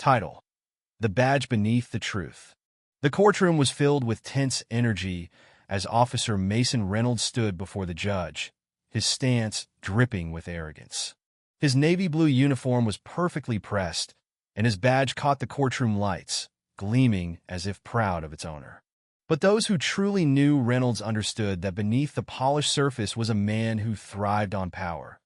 Title: The Badge Beneath the Truth. The courtroom was filled with tense energy as Officer Mason Reynolds stood before the judge, his stance dripping with arrogance. His navy blue uniform was perfectly pressed, and his badge caught the courtroom lights, gleaming as if proud of its owner. But those who truly knew Reynolds understood that beneath the polished surface was a man who thrived on power.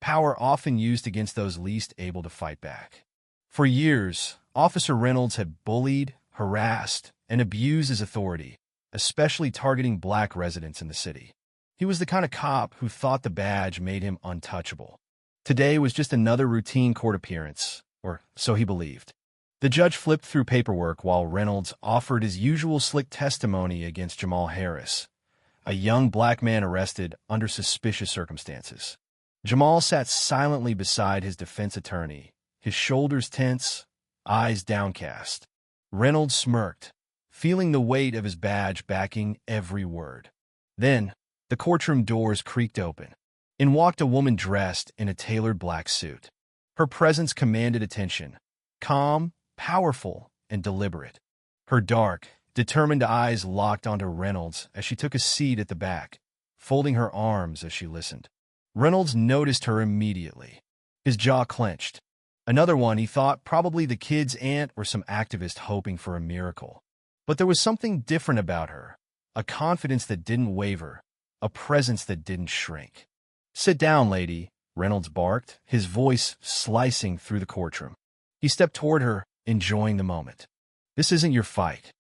Power often used against those least able to fight back. For years, Officer Reynolds had bullied, harassed, and abused his authority, especially targeting black residents in the city. He was the kind of cop who thought the badge made him untouchable. Today was just another routine court appearance, or so he believed. The judge flipped through paperwork while Reynolds offered his usual slick testimony against Jamal Harris, a young black man arrested under suspicious circumstances. Jamal sat silently beside his defense attorney, his shoulders tense, eyes downcast. Reynolds smirked, feeling the weight of his badge backing every word. Then, the courtroom doors creaked open. In walked a woman dressed in a tailored black suit. Her presence commanded attention, calm, powerful, and deliberate. Her dark, determined eyes locked onto Reynolds as she took a seat at the back, folding her arms as she listened. Reynolds noticed her immediately. His jaw clenched. Another one, he thought, probably the kid's aunt or some activist hoping for a miracle. But there was something different about her, a confidence that didn't waver, a presence that didn't shrink. "Sit down, lady," Reynolds barked, his voice slicing through the courtroom. He stepped toward her, enjoying the moment. "This isn't your fight."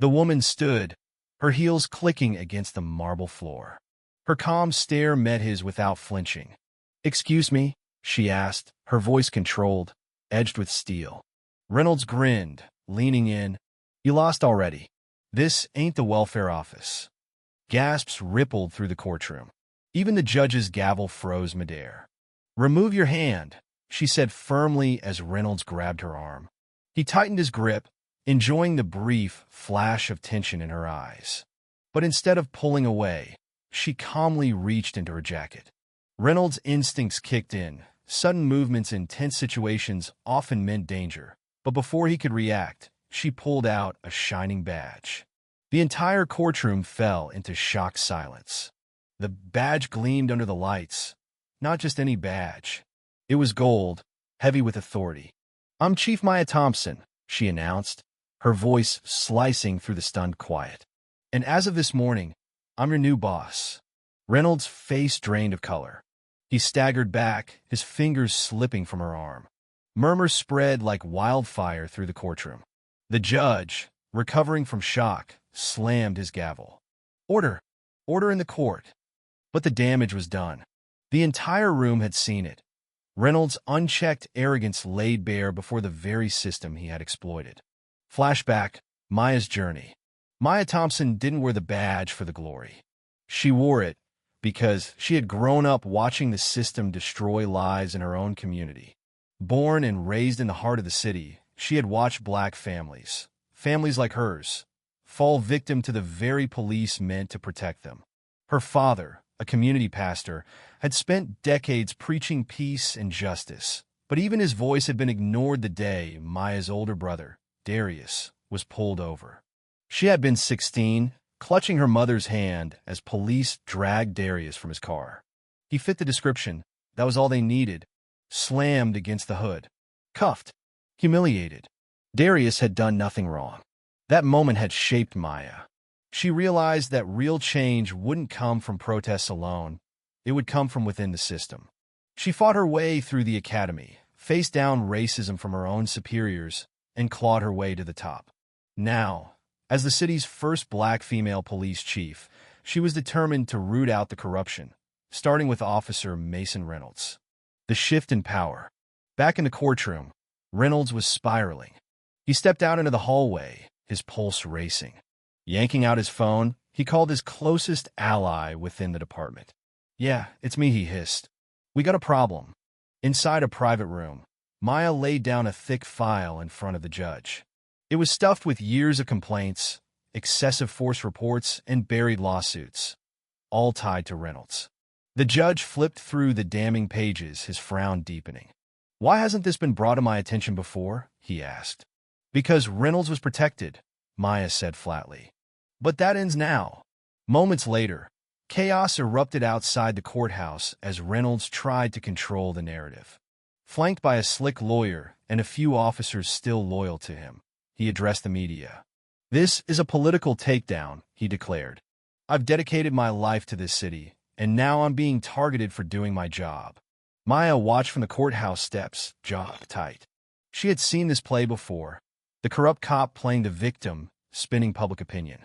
The woman stood, her heels clicking against the marble floor. Her calm stare met his without flinching. "Excuse me?" she asked, her voice controlled, edged with steel. Reynolds grinned, leaning in. "You lost already. This ain't the welfare office." Gasps rippled through the courtroom. Even the judge's gavel froze midair. "Remove your hand," she said firmly as Reynolds grabbed her arm. He tightened his grip, enjoying the brief flash of tension in her eyes. But instead of pulling away, she calmly reached into her jacket. Reynolds' instincts kicked in. Sudden movements in tense situations often meant danger. But before he could react, she pulled out a shining badge. The entire courtroom fell into shocked silence. The badge gleamed under the lights. Not just any badge. It was gold, heavy with authority. "I'm Chief Maya Thompson," she announced, her voice slicing through the stunned quiet. "And as of this morning, I'm your new boss." Reynolds' face drained of color. He staggered back, his fingers slipping from her arm. Murmurs spread like wildfire through the courtroom. The judge, recovering from shock, slammed his gavel. "Order! Order in the court!" But the damage was done. The entire room had seen it. Reynolds' unchecked arrogance laid bare before the very system he had exploited. Flashback: Maya's journey. Maya Thompson didn't wear the badge for the glory. She wore it because she had grown up watching the system destroy lives in her own community. Born and raised in the heart of the city, she had watched black families like hers, fall victim to the very police meant to protect them. Her father, a community pastor, had spent decades preaching peace and justice, but even his voice had been ignored the day Maya's older brother, Darius, was pulled over. She had been 16, clutching her mother's hand as police dragged Darius from his car. He fit the description. That was all they needed. Slammed against the hood. Cuffed. Humiliated. Darius had done nothing wrong. That moment had shaped Maya. She realized that real change wouldn't come from protests alone. It would come from within the system. She fought her way through the academy, faced down racism from her own superiors, and clawed her way to the top. Now, as the city's first black female police chief, she was determined to root out the corruption, starting with Officer Mason Reynolds. The shift in power. Back in the courtroom, Reynolds was spiraling. He stepped out into the hallway, his pulse racing. Yanking out his phone, he called his closest ally within the department. "Yeah, it's me," he hissed. "We got a problem." Inside a private room, Maya laid down a thick file in front of the judge. It was stuffed with years of complaints, excessive force reports, and buried lawsuits, all tied to Reynolds. The judge flipped through the damning pages, his frown deepening. "Why hasn't this been brought to my attention before?" he asked. Because Reynolds was protected, Maya said flatly. But that ends now. Moments later, chaos erupted outside the courthouse as Reynolds tried to control the narrative. Flanked by a slick lawyer and a few officers still loyal to him, he addressed the media. "This is a political takedown," he declared. "I've dedicated my life to this city, and now I'm being targeted for doing my job." Maya watched from the courthouse steps, jaw tight. She had seen this play before, the corrupt cop playing the victim, spinning public opinion.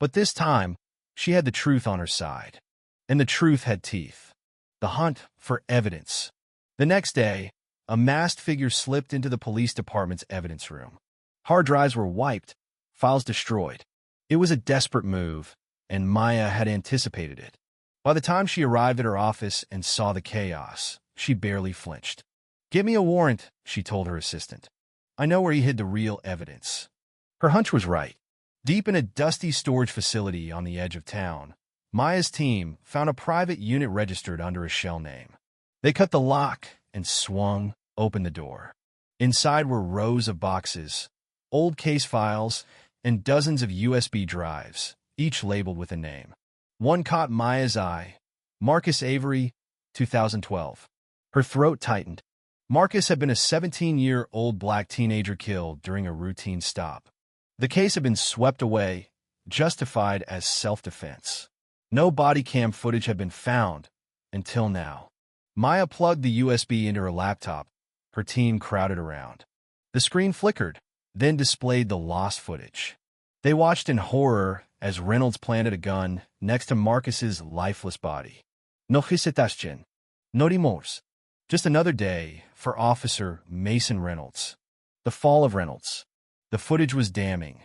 But this time, she had the truth on her side. And the truth had teeth. The hunt for evidence. The next day, a masked figure slipped into the police department's evidence room. Hard drives were wiped, files destroyed. It was a desperate move, and Maya had anticipated it. By the time she arrived at her office and saw the chaos, she barely flinched. "Give me a warrant," she told her assistant. "I know where he hid the real evidence." Her hunch was right. Deep in a dusty storage facility on the edge of town, Maya's team found a private unit registered under a shell name. They cut the lock and swung open the door. Inside were rows of boxes, old case files, and dozens of USB drives, each labeled with a name. One caught Maya's eye. Marcus Avery, 2012. Her throat tightened. Marcus had been a 17-year-old black teenager killed during a routine stop. The case had been swept away, justified as self-defense. No body cam footage had been found until now. Maya plugged the USB into her laptop. Her team crowded around. The screen flickered, then displayed the lost footage. They watched in horror as Reynolds planted a gun next to Marcus's lifeless body. No hesitation. No remorse. Just another day for Officer Mason Reynolds. The fall of Reynolds. The footage was damning,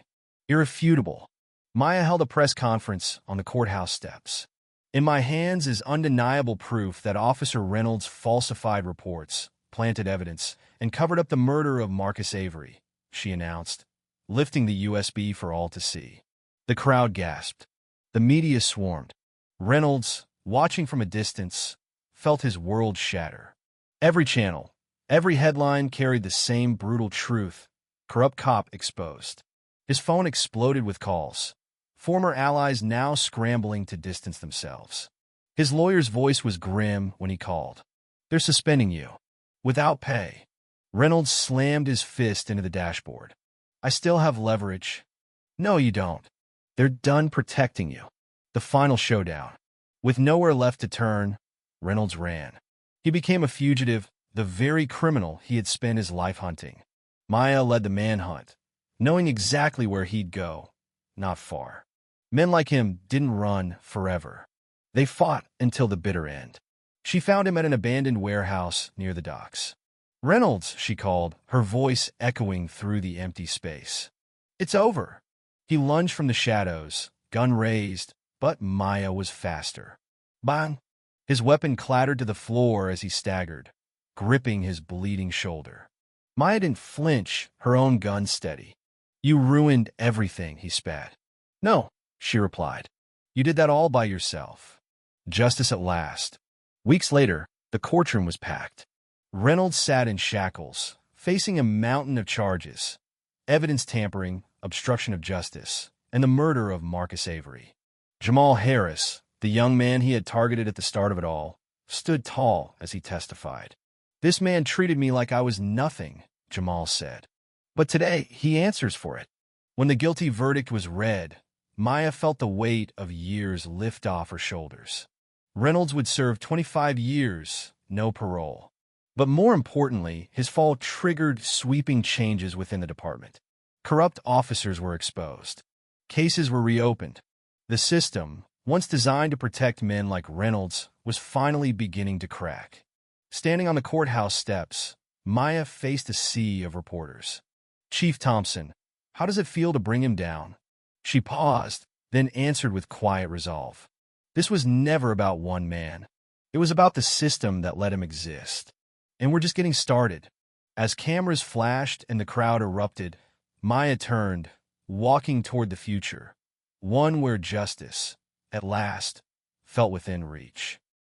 irrefutable. Maya held a press conference on the courthouse steps. "In my hands is undeniable proof that Officer Reynolds falsified reports, planted evidence, and covered up the murder of Marcus Avery," she announced, lifting the USB for all to see. The crowd gasped. The media swarmed. Reynolds, watching from a distance, felt his world shatter. Every channel, every headline carried the same brutal truth: corrupt cop exposed. His phone exploded with calls. Former allies now scrambling to distance themselves. His lawyer's voice was grim when he called. "They're suspending you. Without pay." Reynolds slammed his fist into the dashboard. "I still have leverage." "No, you don't. They're done protecting you." The final showdown. With nowhere left to turn, Reynolds ran. He became a fugitive, the very criminal he had spent his life hunting. Maya led the manhunt, knowing exactly where he'd go. Not far. Men like him didn't run forever. They fought until the bitter end. She found him at an abandoned warehouse near the docks. "Reynolds," she called, her voice echoing through the empty space. "It's over." He lunged from the shadows, gun raised, but Maya was faster. Bang! His weapon clattered to the floor as he staggered, gripping his bleeding shoulder. Maya didn't flinch, her own gun steady. "You ruined everything," he spat. "No," she replied. "You did that all by yourself." Justice at last. Weeks later, the courtroom was packed. Reynolds sat in shackles, facing a mountain of charges: evidence tampering, obstruction of justice, and the murder of Marcus Avery. Jamal Harris, the young man he had targeted at the start of it all, stood tall as he testified. "This man treated me like I was nothing," Jamal said. "But today, he answers for it." When the guilty verdict was read, Maya felt the weight of years lift off her shoulders. Reynolds would serve 25 years, no parole. But more importantly, his fall triggered sweeping changes within the department. Corrupt officers were exposed. Cases were reopened. The system, once designed to protect men like Reynolds, was finally beginning to crack. Standing on the courthouse steps, Maya faced a sea of reporters. "Chief Thompson, how does it feel to bring him down?" She paused, then answered with quiet resolve. This was never about one man. It was about the system that let him exist. And we're just getting started. As cameras flashed and the crowd erupted, Maya turned, walking toward the future, one where justice, at last, felt within reach.